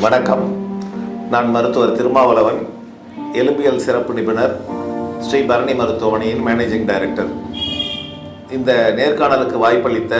வணக்கம். நான் மருத்துவர் திருமாவளவன், எலும்பியல் சிறப்பு நிபுணர், ஸ்ரீ பரணி மருத்துவமனையின் மேனேஜிங் டைரக்டர். இந்த நேர்காணலுக்கு வாய்ப்பளித்த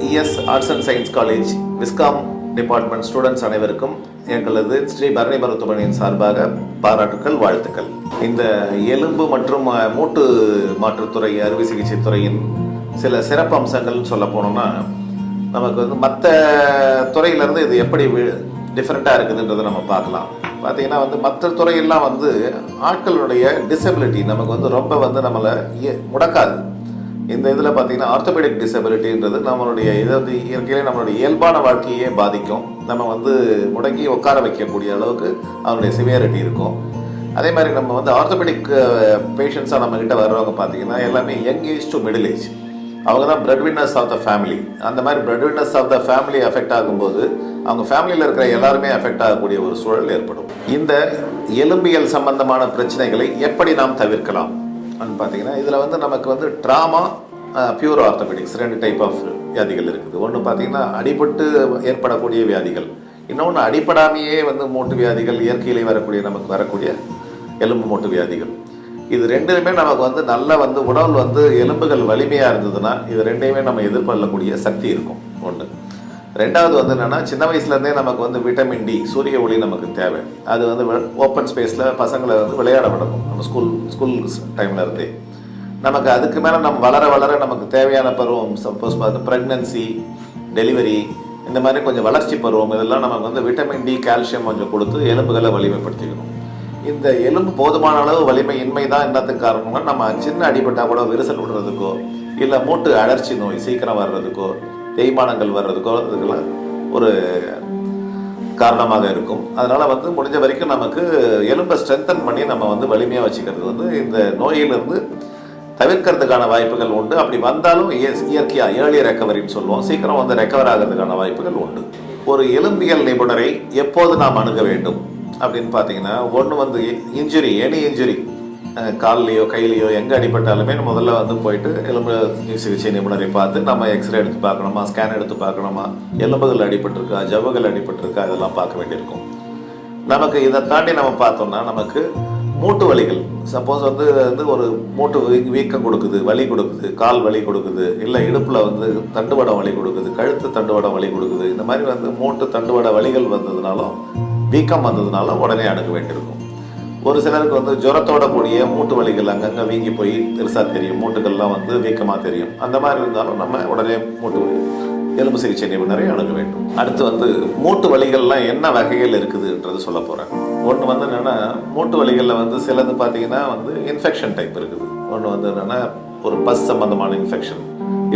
ES arts and science college viscom department students அனைவருக்கும் எங்களது ஸ்ரீ பரணி மருத்துவமனையின் சார்பாக பாராட்டுக்கள், வாழ்த்துக்கள். இந்த எலும்பு மற்றும் மூட்டு மாற்றுத்துறை அறுவை சிகிச்சை துறையின் சில சிறப்பு அம்சங்கள்னு சொல்ல போனோம்னா, நமக்கு மற்ற துறையிலேருந்து இது எப்படி டிஃப்ரெண்ட்டாக இருக்குதுன்றதை நம்ம பார்க்கலாம். பார்த்தீங்கன்னா மற்ற துறையெல்லாம் ஆட்களுடைய டிசபிலிட்டி நமக்கு ரொம்ப நம்மளை முடக்காது. இந்த இதில் பார்த்தீங்கன்னா ஆர்த்தோபெடிக் டிசபிலிட்டின்றது நம்மளுடைய இயற்கையிலே நம்மளுடைய இயல்பான வாழ்க்கையே பாதிக்கும். நம்ம முடங்கி உட்கார வைக்கக்கூடிய அளவுக்கு அதனுடைய சிவியாரிட்டி இருக்கும். அதே மாதிரி நம்ம ஆர்த்தோபெடிக் பேஷண்ட்ஸாக நம்மக்கிட்ட வர்றவங்க பார்த்தீங்கன்னா எல்லாமே young age to middle age. அவங்க தான் bread winners of the family. அந்த மாதிரி bread winners of the family affect ஆகும்போது அவங்க ஃபேமிலியில் இருக்கிற எல்லாருமே அஃபெக்ட் ஆகக்கூடிய ஒரு சூழல் ஏற்படும். இந்த எலும்பியல் சம்பந்தமான பிரச்சனைகளை எப்படி நாம் தவிர்க்கலாம் பார்த்தீங்கன்னா, இதில் நமக்கு ட்ராமா, பியூர் ஆர்த்தோபெடிக்ஸ் ரெண்டு டைப் ஆஃப் வியாதிகள் இருக்குது. ஒன்று பார்த்தீங்கன்னா அடிபட்டு ஏற்படக்கூடிய வியாதிகள், இன்னொன்று அடிப்படாமையே மூட்டு வியாதிகள், இயற்கையிலே நமக்கு வரக்கூடிய எலும்பு மூட்டு வியாதிகள். இது ரெண்டுமே நமக்கு நல்ல உடல் எலும்புகள் வலிமையாக இருந்ததுன்னா இது ரெண்டையுமே நம்ம எதிர்கொள்ளக்கூடிய சக்தி இருக்கும். ஒன்று. ரெண்டாவது என்னென்னா, சின்ன வயசுலேருந்தே நமக்கு விட்டமின் டி, சூரிய ஒளி நமக்கு தேவை. அது ஓப்பன் ஸ்பேஸில் பசங்களை விளையாட விடணும். நம்ம ஸ்கூல் டைமில் இருந்தே நமக்கு அதுக்கு மேலே நம்ம வளர வளர நமக்கு தேவையான பருவம், சப்போஸ் ப்ரெக்னன்சி, டெலிவரி, இந்த மாதிரி கொஞ்சம் வளர்ச்சி பருவம், இதெல்லாம் நமக்கு விட்டமின் டி, கால்சியம் கொஞ்சம் கொடுத்து எலும்புகளை வலிமைப்படுத்திக்கணும். இந்த எலும்பு போதுமான அளவு வலிமையின்மை தான் என்னத்துக்கு காரணம்னா, நம்ம சின்ன அடிபட்டால் கூட விரிசல் விடுறதுக்கோ, இல்லை மூட்டு அழற்சி நோய் சீக்கிரம் வர்றதுக்கோ, தேய்மானங்கள் வர்றதுக்கோ இதுக்கெல்லாம் ஒரு காரணமாக இருக்கும். அதனால் முடிஞ்ச வரைக்கும் நமக்கு எலும்பை ஸ்ட்ரென்தன் பண்ணி நம்ம வலிமையாக வச்சுக்கிறது இந்த நோயிலிருந்து தவிர்க்கிறதுக்கான வாய்ப்புகள் உண்டு. அப்படி வந்தாலும் இயற்கையாக ஏர்லி ரெக்கவரின்னு சொல்லுவோம், சீக்கிரம் ரெக்கவர் ஆகிறதுக்கான வாய்ப்புகள் உண்டு. ஒரு எலும்பியல் நிபுணரை எப்போது நாம் அணுக வேண்டும் அப்படின்னு பார்த்தீங்கன்னா, ஒன்று இன்ஜுரி, எனி இன்ஜுரி, கால்லையோ கையிலையோ எங்கே அடிபட்டாலுமே முதல்ல போயிட்டு எலும்பு சிகிச்சை நிபுணரை பார்த்து நம்ம எக்ஸ்ரே எடுத்து பார்க்கணுமா, ஸ்கேன் எடுத்து பார்க்கணுமா, எலும்புகள் அடிபட்டிருக்கா, ஜவ்வுகள் அடிபட்டிருக்கா, இதெல்லாம் பார்க்க வேண்டியிருக்கும். நமக்கு இதை தாண்டி நம்ம பார்த்தோம்னா, நமக்கு மூட்டு வலிகள், சப்போஸ் ஒரு மூட்டு வீக்கம் கொடுக்குது, வலி கொடுக்குது, கால் வலி கொடுக்குது, இல்லை இடுப்பில் தண்டுவடம் வலி கொடுக்குது, கழுத்து தண்டுவடம் வலி கொடுக்குது, இந்த மாதிரி மூட்டு தண்டுவட வலிகள் வந்ததுனாலும், வீக்கம் வந்ததுனால உடனே அணுக வேண்டியிருக்கும். ஒரு சிலருக்கு ஜுரத்தோட கூடிய மூட்டு வலிகள் அங்கங்கே வீங்கி போய் பெருசாக தெரியும், மூட்டுகள்லாம் வீக்கமாக தெரியும். அந்த மாதிரி இருந்தாலும் நம்ம உடனே மூட்டு எலும்பு சிகிச்சை நிபுணரை அணுக வேண்டும். அடுத்து மூட்டு வலிகள்லாம் என்ன வகைகள் இருக்குதுன்றது சொல்ல போகிறேன். ஒன்று என்னென்னா, மூட்டு வலிகளில் சிலது பார்த்தீங்கன்னா இன்ஃபெக்ஷன் டைப் இருக்குது. ஒன்று என்னென்னா, ஒரு பஸ் சம்மந்தமான இன்ஃபெக்ஷன்,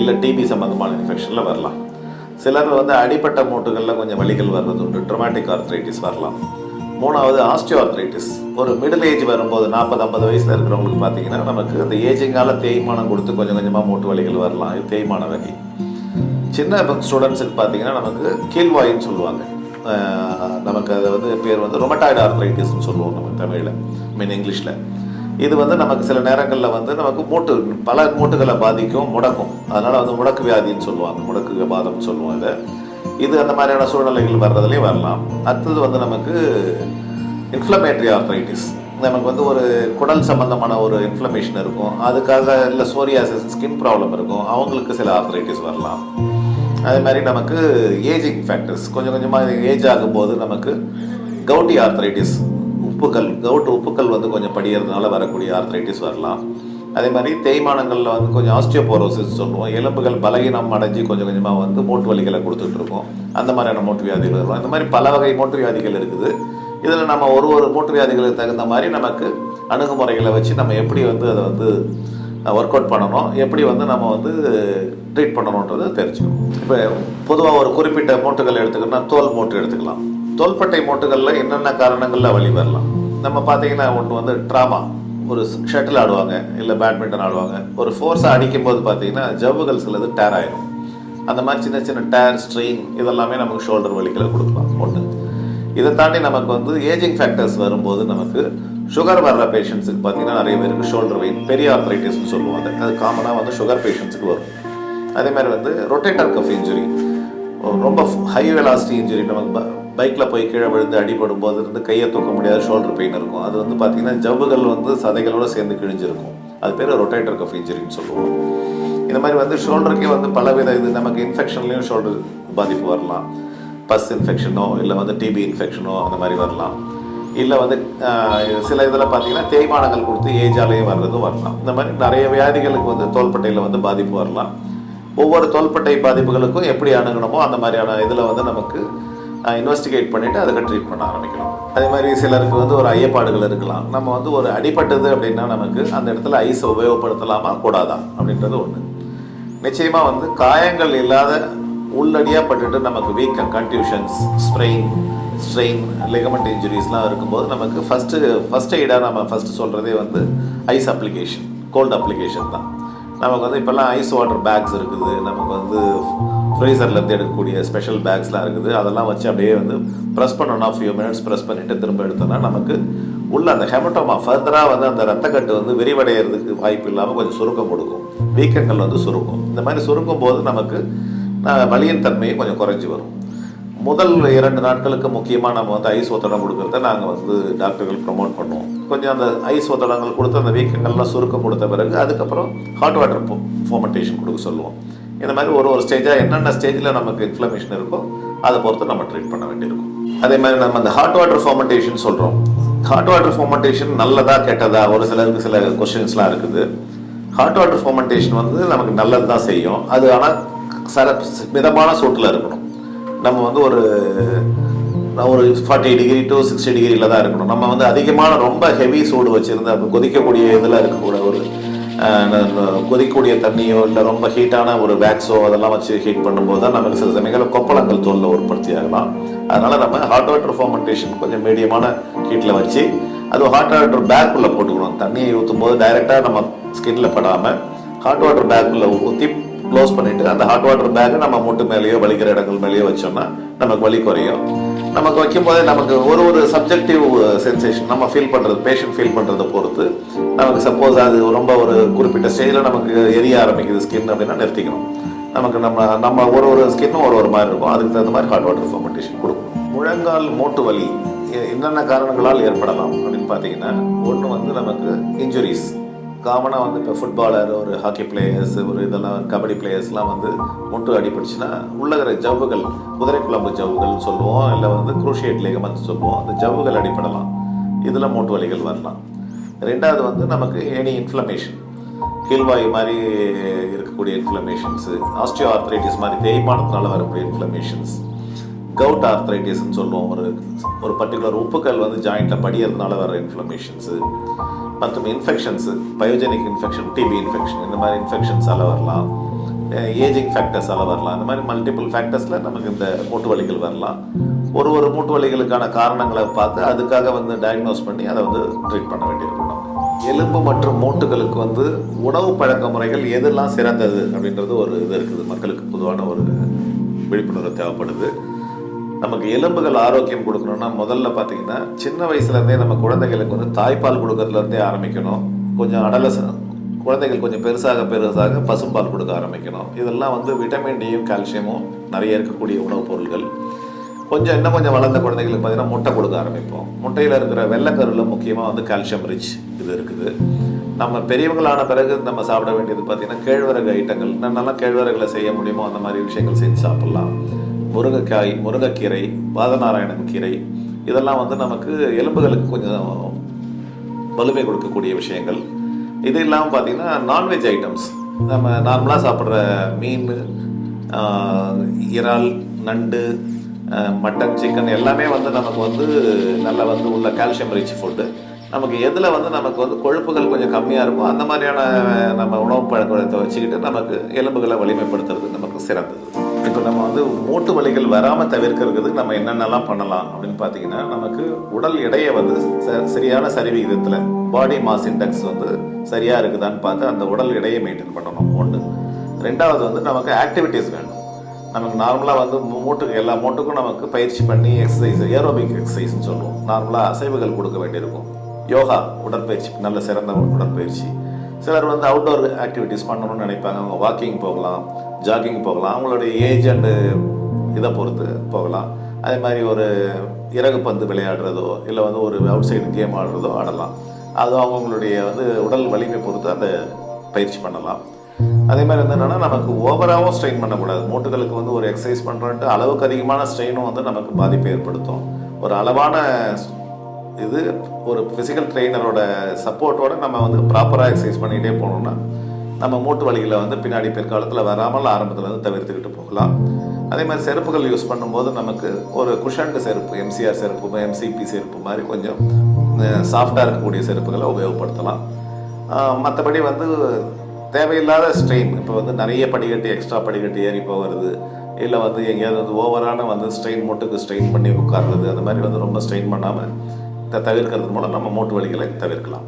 இல்லை டிபி சம்மந்தமான இன்ஃபெக்ஷனில் வரலாம். சிலர் அடிப்பட்ட மூட்டுகளில் கொஞ்சம் வலிகள் வர்றது உண்டு, ட்ரொமாட்டிக் ஆர்த்ரைட்டிஸ் வரலாம். மூணாவது ஆஸ்டியோ ஆர்த்ரைட்டிஸ். ஒரு மிடில் ஏஜ் வரும்போது 40-50 வயசில் இருக்கிறவங்களுக்கு பார்த்தீங்கன்னா நமக்கு அந்த ஏஜிங்கால தேய்மானம் கொடுத்து கொஞ்சம் கொஞ்சமாக மூட்டு வலிகள் வரலாம். இது தேய்மான வகை. சின்ன ஸ்டூடெண்ட்ஸுக்கு பார்த்தீங்கன்னா நமக்கு கீழ்வாயின்னு சொல்லுவாங்க. நமக்கு அது பேர் ரொமட்டாய்டு ஆர்த்ரைட்டிஸ்ன்னு சொல்லுவோம் நம்ம தமிழில், இங்கிலீஷில். இது நமக்கு சில நேரங்களில் நமக்கு பல மூட்டுகளை பாதிக்கும், முடக்கும். அதனால் முடக்கு வியாதின்னு சொல்லுவாங்க, முடக்கு வாதம்னு சொல்லுவோம் இதை. இது அந்த மாதிரியான சூழ்நிலைகள் வர்றதுலேயும் வரலாம். அடுத்தது நமக்கு இன்ஃப்ளமேட்டரி ஆர்த்ரைட்டிஸ். நமக்கு ஒரு குடல் சம்பந்தமான ஒரு இன்ஃப்ளமேஷன் இருக்கும், அதுக்காக இல்லை சோரியாசிஸ், ஸ்கின் ப்ராப்ளம் இருக்கும், அவங்களுக்கு சில ஆர்த்ரைட்டிஸ் வரலாம். அதே மாதிரி நமக்கு ஏஜிங் ஃபேக்டர்ஸ், கொஞ்சம் கொஞ்சமாக ஏஜ் ஆகும்போது நமக்கு கவுட்டி ஆர்த்ரைட்டிஸ், கவுட்டு உப்புக்கள் கொஞ்சம் படிகிறதுனால வரக்கூடிய ஆர்த்ரைட்டிஸ் வரலாம். அதே மாதிரி தேய்மானங்களில் கொஞ்சம் ஆஸ்டியோபோரோசிஸ் சொல்லுவோம், எலும்புகள் பலகீனம் அடைஞ்சு கொஞ்சம் கொஞ்சமாக மூட்டு வலிகளை கொடுத்துட்ருக்கோம். அந்த மாதிரியான மூட்டு வியாதிகள் வரும். இந்த மாதிரி பல வகை மூட்டு வியாதிகள் இருக்குது. இதில் நம்ம ஒரு மூட்டு வியாதிகளுக்கு தகுந்த மாதிரி நமக்கு அணுகுமுறைகளை வச்சு நம்ம எப்படி அதை ஒர்க் அவுட் பண்ணணும், எப்படி நம்ம ட்ரீட் பண்ணணுன்றதை தெரிஞ்சுக்கணும். இப்போ பொதுவாக ஒரு குறிப்பிட்ட மூட்டுகள் எடுத்துக்கணும்னா தோல் மூட்டு எடுத்துக்கலாம். தோள்பட்டை மூட்டுகளில் என்னென்ன காரணங்களில் வலி வரலாம் நம்ம பார்த்தீங்கன்னா, ஒன்று ட்ராமா, ஒரு ஷட்டில் ஆடுவாங்க, இல்லை பேட்மிண்டன் ஆடுவாங்க, ஒரு ஃபோர்ஸாக அடிக்கும்போது பார்த்தீங்கன்னா ஜவ்வுகள் சிலது டேர் ஆகிடும். அந்த மாதிரி சின்ன சின்ன டேர், ஸ்ட்ரெயின் இதெல்லாமே நமக்கு ஷோல்டர் வலிகளை கொடுக்கலாம். ஒன்று. இதை தாண்டி நமக்கு ஏஜிங் ஃபேக்டர்ஸ் வரும்போது நமக்கு சுகர் வர்ற பேஷண்ட்ஸுக்கு பார்த்தீங்கன்னா நிறைய பேருக்கு ஷோல்டர் வெயின், பெரிய ஆர்த்ரைட்டிஸ்ன்னு சொல்லுவாங்க. அது காமனாக சுகர் பேஷண்ட்ஸுக்கு வரும். அதே மாதிரி ரொட்டேட்டர் கஃப் இன்ஜுரி, ரொம்ப ஹை வெலாசிட்டி இன்ஜுரி, நமக்கு பைக்கில் போய் கீழே விழுந்து அடிபடும் போது இருந்து கையை தூக்க முடியாத ஷோல்டர் பெயின் இருக்கும். அது வந்து பார்த்திங்கன்னா ஜவ்வுகள் வந்து சதைகளோடு சேர்ந்து கிழிஞ்சிருக்கும். அது பேர் ரொட்டேட்டர் கஃப் இன்ஜுரின்னு சொல்லுவோம். இந்த மாதிரி வந்து ஷோல்டருக்கே வந்து பலவித இது நமக்கு இன்ஃபெக்ஷன்லேயும் ஷோல்டர் பாதிப்பு வரலாம். பஸ் இன்ஃபெக்ஷனோ இல்லை வந்து டிபி இன்ஃபெக்ஷனோ அந்த மாதிரி வரலாம். இல்லை வந்து சில இதில் பார்த்திங்கன்னா தேய்மானங்கள் கொடுத்து ஏஜாலேயும் வர்றதும் வரலாம். இந்த மாதிரி நிறைய வியாதிகளுக்கு வந்து தோள்பட்டையில் வந்து பாதிப்பு வரலாம். ஒவ்வொரு தோள்பட்டை பாதிப்புகளுக்கும் எப்படி அணுகணுமோ அந்த மாதிரியான இதில் வந்து நமக்கு இன்வெஸ்டிகேட் பண்ணிவிட்டு அதுக்கு ட்ரீட் பண்ண ஆரம்பிக்கணும். அதே மாதிரி சிலருக்கு வந்து ஒரு ஐயப்பாடுகள் இருக்கலாம். நம்ம வந்து ஒரு அடிபட்டது அப்படின்னா நமக்கு அந்த இடத்துல ஐஸை உபயோகப்படுத்தலாமா கூடாதா அப்படின்றது ஒன்று. நிச்சயமாக வந்து காயங்கள் இல்லாத உள்ளடியாக பட்டுட்டு நமக்கு வீக்கம், கன்ட்யூஷன்ஸ், ஸ்ட்ரெயின், லிகமெண்ட் இன்ஜுரிஸ்லாம் இருக்கும்போது நமக்கு ஃபஸ்ட் எய்டாக நம்ம ஃபஸ்ட்டு சொல்கிறதே வந்து ஐஸ் அப்ளிகேஷன், கோல்டு அப்ளிகேஷன் தான். நமக்கு வந்து இப்போல்லாம் ஐஸ் வாட்டர் பேக்ஸ் இருக்குது. நமக்கு வந்து ஃப்ரீசர்லேருந்து எடுக்கக்கூடிய ஸ்பெஷல் பேக்ஸ்லாம் இருக்குது. அதெல்லாம் வச்சு அப்படியே வந்து ப்ரெஸ் பண்ணோன்னா ஃபியூ மினிட்ஸ் ப்ரெஸ் பண்ணிவிட்டு திரும்ப எடுத்தோன்னா நமக்கு உள்ள அந்த ஹெமட்டோமா ஃபர்தராக வந்து அந்த ரத்தக்கட்டு வந்து விரிவடைகிறதுக்கு வாய்ப்பு இல்லாமல் கொஞ்சம் சுருக்கம் கொடுக்கும். வீக்கங்கள் வந்து சுருக்கும். இந்த மாதிரி சுருக்கும் போது நமக்கு வலியின் தன்மையும் கொஞ்சம் குறைஞ்சி வரும். முதல் 2 நாட்களுக்கு முக்கியமாக நம்ம வந்து ஐஸ் ஒத்தடம் கொடுக்குறத நாங்கள் வந்து டாக்டர்கள் ப்ரமோட் பண்ணுவோம். கொஞ்சம் அந்த ஐஸ் ஒத்தடங்கள் கொடுத்து அந்த வீக்கங்கள்லாம் சுருக்கம் கொடுத்த பிறகு அதுக்கப்புறம் ஹாட் வாட்டர் ஃபோமெண்டேஷன் கொடுக்க சொல்லுவோம். இந்த மாதிரி ஒரு ஸ்டேஜாக என்னென்ன ஸ்டேஜில் நமக்கு இன்ஃப்ளமேஷன் இருக்கோ அதை பொறுத்து நம்ம ட்ரீட் பண்ண வேண்டியிருக்கும். அதே மாதிரி நம்ம அந்த ஹாட் வாட்டர் ஃபோமெண்டேஷன் சொல்கிறோம். ஹாட் வாட்டர் ஃபோமெண்டேஷன் நல்லதா கெட்டதா ஒரு சிலருக்கு சில கொஸ்டின்ஸ்லாம் இருக்குது. ஹாட் வாட்டர் ஃபோமெண்டேஷன் வந்து நமக்கு நல்லது தான் செய்யும். அது ஆனால் மிதமான சூட்டில் இருக்கணும். நம்ம வந்து ஒரு 40 டிகிரி டு 60 டிகிரியில் தான் இருக்கணும். நம்ம வந்து அதிகமான ரொம்ப ஹெவி சூடு வச்சுருந்து அப்போ கொதிக்கக்கூடிய இதில் இருக்கக்கூட ஒரு கொதிக்கக்கூடிய தண்ணியோ இல்லை ரொம்ப ஹீட்டான ஒரு வேக்ஸோ அதெல்லாம் வச்சு ஹீட் பண்ணும்போது தான் நமக்கு சில சமயங்களில் கொப்பளங்கள் தோலில் உற்பத்தி ஆகலாம். அதனால் நம்ம ஹாட் வாட்டர் ஃபோமெண்டேஷன் கொஞ்சம் மீடியமான ஹீட்டில் வச்சு அது ஹாட் வாட்டர் பேக்குள்ளே போட்டுக்கணும். தண்ணியை ஊற்றும் போது டைரெக்டாக நம்ம ஸ்கின்னில் படாமல் ஹாட் வாட்டர் பேக்குள்ளே ஊற்றி க்ளோஸ் பண்ணிவிட்டு அந்த ஹாட் வாட்டர் பேக்கை நம்ம மூட்டு மேலேயோ வலிக்கிற இடங்கள் மேலேயோ வச்சோம்னா நமக்கு வலி குறையும். நமக்கு வைக்கும்போதே நமக்கு ஒரு சப்ஜெக்டிவ் சென்சேஷன் நம்ம ஃபீல் பண்ணுறது, பேஷண்ட் ஃபீல் பண்ணுறதை பொறுத்து நமக்கு சப்போஸ் அது ரொம்ப ஒரு குறிப்பிட்ட ஸ்டேஜில் நமக்கு எரிய ஆரம்பிக்குது ஸ்கின் அப்படின்னா நிறுத்திக்கணும். நமக்கு நம்ம ஒரு ஸ்கின்னும் ஒரு மாதிரி இருக்கும். அதுக்கு தகுந்த மாதிரி ஹாட் வாட்டர் ஃபோமெண்டேஷன் கொடுக்கணும். முழங்கால் மூட்டு வலி என்னென்ன காரணங்களால் ஏற்படலாம் அப்படின்னு பார்த்தீங்கன்னா, ஒன்று வந்து நமக்கு இன்ஜுரிஸ். காமனாக வந்து இப்போ ஃபுட்பாலர், ஒரு ஹாக்கி பிளேயர்ஸ், ஒரு இதெல்லாம் கபடி பிளேயர்ஸ்லாம் வந்து முட்டு அடிபட்டுச்சுன்னா உள்ளகிற ஜவ்வுகள், குதிரை குழம்பு ஜவ்வுகள் சொல்லுவோம், இல்லை வந்து குரூஷியேட் லிகமெண்ட் சொல்லுவோம், அந்த ஜவ்வுகள் அடிபடலாம். இதில் மூட்டு வலிகள் வரலாம். ரெண்டாவது வந்து நமக்கு எனி இன்ஃப்ளமேஷன், கீழ்வாயு மாதிரி இருக்கக்கூடிய இன்ஃப்ளமேஷன்ஸு, ஆஸ்டியோ ஆர்த்ரைட்டிஸ் மாதிரி தேய்மானத்தினால வரக்கூடிய இன்ஃப்ளமேஷன்ஸ், கவுட் ஆர்த்ரைட்டிஸ்ன்னு சொல்லுவோம், ஒரு பர்டிகுலர் உப்புக்கள் வந்து ஜாயிண்ட்டில் படியறதுனால வர இன்ஃப்ளமேஷன்ஸு, மற்றும் infections, biogenic infection, TB infection, இந்த மாதிரி இன்ஃபெக்ஷன்ஸால் வரலாம், ஏஜிங் ஃபேக்டர்ஸால் வரலாம். இந்த மாதிரி மல்டிபிள் ஃபேக்டர்ஸில் நமக்கு இந்த மூட்டு வலிகள் வரலாம். ஒரு மூட்டு வலிகளுக்கான காரணங்களை பார்த்து அதுக்காக வந்து டயக்னோஸ் பண்ணி அதை வந்து ட்ரீட் பண்ண வேண்டியிருக்கும். எலும்பு மற்றும் மூட்டுகளுக்கு வந்து உணவு பழக்க முறைகள் எதெல்லாம் சிறந்தது அப்படின்றது ஒரு இது இருக்குது. மக்களுக்கு பொதுவான ஒரு விழிப்புணர்வு தேவைப்படுது. நமக்கு எலும்புகள் ஆரோக்கியம் கொடுக்கணும்னா முதல்ல பார்த்தீங்கன்னா சின்ன வயசுலேருந்தே நம்ம குழந்தைகளுக்கு வந்து தாய்ப்பால் கொடுக்கறதுலேருந்தே ஆரம்பிக்கணும். கொஞ்சம் குழந்தைகள் கொஞ்சம் பெருசாக பசும்பால் கொடுக்க ஆரம்பிக்கணும். இதெல்லாம் வந்து விட்டமின் டியும் கால்சியமும் நிறைய இருக்கக்கூடிய உணவுப் பொருள்கள். இன்னும் கொஞ்சம் வளர்ந்த குழந்தைகளுக்கு பார்த்தீங்கன்னா முட்டை கொடுக்க ஆரம்பிப்போம். முட்டையில் இருக்கிற வெள்ளைக்கருவில் முக்கியமாக வந்து கால்சியம் ரிச் இது இருக்குது. நம்ம பெரியவங்களான பிறகு நம்ம சாப்பிட வேண்டியது பார்த்திங்கன்னா கேழ்வரகு ஐட்டங்கள். என்னென்னலாம் கேழ்வரகுல செய்ய முடியுமோ அந்த மாதிரி விஷயங்கள் செஞ்சு சாப்பிட்லாம். முருங்கைக்காய், முருங்கைக்கீரை, பாதநாராயணன் கீரை, இதெல்லாம் வந்து நமக்கு எலும்புகளுக்கு கொஞ்சம் வலிமை கொடுக்கக்கூடிய விஷயங்கள். இது இல்லாமல் பார்த்திங்கன்னா நான்வெஜ் ஐட்டம்ஸ், நம்ம நார்மலாக சாப்பிட்ற மீன், இறால், நண்டு, மட்டன், சிக்கன் எல்லாமே வந்து நமக்கு வந்து நல்லா வந்து உள்ள கால்சியம் ரிச் ஃபுட்டு. நமக்கு எதில் வந்து நமக்கு வந்து கொழுப்புகள் கொஞ்சம் கம்மியாக இருக்கும் அந்த மாதிரியான நம்ம உணவு பழக்கத்தை வச்சுக்கிட்டு நமக்கு எலும்புகளை வலிமைப்படுத்துறது நமக்கு சிறந்தது. இப்போ நம்ம வந்து மூட்டு வலிகள் வராமல் தவிர்க்கிறதுக்கு நம்ம என்னென்னலாம் பண்ணலாம் அப்படின்னு பார்த்தீங்கன்னா, நமக்கு உடல் எடையை வந்து சரியான சரிவிகிதத்தில் பாடி மாஸ் இண்டெக்ஸ் வந்து சரியாக இருக்குதான்னு பார்த்து அந்த உடல் எடையை மெயின்டைன் பண்ணணும். ஒன்று. ரெண்டாவது வந்து நமக்கு ஆக்டிவிட்டீஸ் வேணும். நமக்கு நார்மலாக வந்து எல்லா மூட்டுக்கும் நமக்கு பயிற்சி பண்ணி எக்ஸசைஸ், ஏரோபிக் எக்ஸசைஸ்ன்னு சொல்லுவோம். நார்மலாக அசைவுகள் கொடுக்க வேண்டியிருக்கும். யோகா உடற்பயிற்சி, நல்ல சிறந்த உடற்பயிற்சி. சிலர் வந்து அவுட்டோர் ஆக்டிவிட்டீஸ் பண்ணணும்னு நினைப்பாங்க. அவங்க வாக்கிங் போகலாம், ஜாகிங் போகலாம், அவங்களுடைய ஏஜ் அண்டு இதை பொறுத்து போகலாம். அதே மாதிரி ஒரு இறகு பந்து விளையாடுறதோ இல்லை வந்து ஒரு அவுட் சைடு கேம் ஆடுறதோ ஆடலாம். அது அவங்களுடைய வந்து உடல் வலிமை பொறுத்து அந்த பயிற்சி பண்ணலாம். அதே மாதிரி வந்து என்னென்னா நமக்கு ஓவராகவும் ஸ்ட்ரெயின் பண்ணக்கூடாது. மூட்டுகளுக்கு வந்து ஒரு எக்ஸசைஸ் பண்ணுறோன்ட்டு அளவுக்கு அதிகமான ஸ்ட்ரெயினும் வந்து நமக்கு பாதிப்பை ஏற்படுத்தும். ஒரு அளவான இது ஒரு ஃபிசிக்கல் ட்ரெயினரோட சப்போர்ட்டோடு நம்ம வந்து ப்ராப்பராக எக்ஸசைஸ் பண்ணிகிட்டே போனோம்னா நம்ம மூட்டு வலிகளை வந்து பின்னாடி பிற்காலத்தில் வராமல் ஆரம்பத்தில் வந்து தவிர்த்துக்கிட்டு போகலாம். அதே மாதிரி செருப்புகள் யூஸ் பண்ணும்போது நமக்கு ஒரு குஷன்டு செருப்பு, எம்சிஆர் செருப்பு, எம்சிபி செருப்பு மாதிரி கொஞ்சம் சாஃப்டாக இருக்கக்கூடிய செருப்புகளை உபயோகப்படுத்தலாம். மற்றபடி வந்து தேவையில்லாத ஸ்ட்ரெயின், இப்போ வந்து நிறைய படிக்கட்டு எக்ஸ்ட்ரா படிக்கட்டு ஏறி போகிறது, இல்லை வந்து எங்கேயாவது வந்து ஓவரான வந்து ஸ்ட்ரெயின் மூட்டுக்கு ஸ்ட்ரெயின் பண்ணி உட்கார்றது, அந்த மாதிரி வந்து ரொம்ப ஸ்ட்ரெயின் பண்ணாமல் தவிர்க்கிறது மூலம் நம்ம மூட்டு வலிகளை தவிர்க்கலாம்.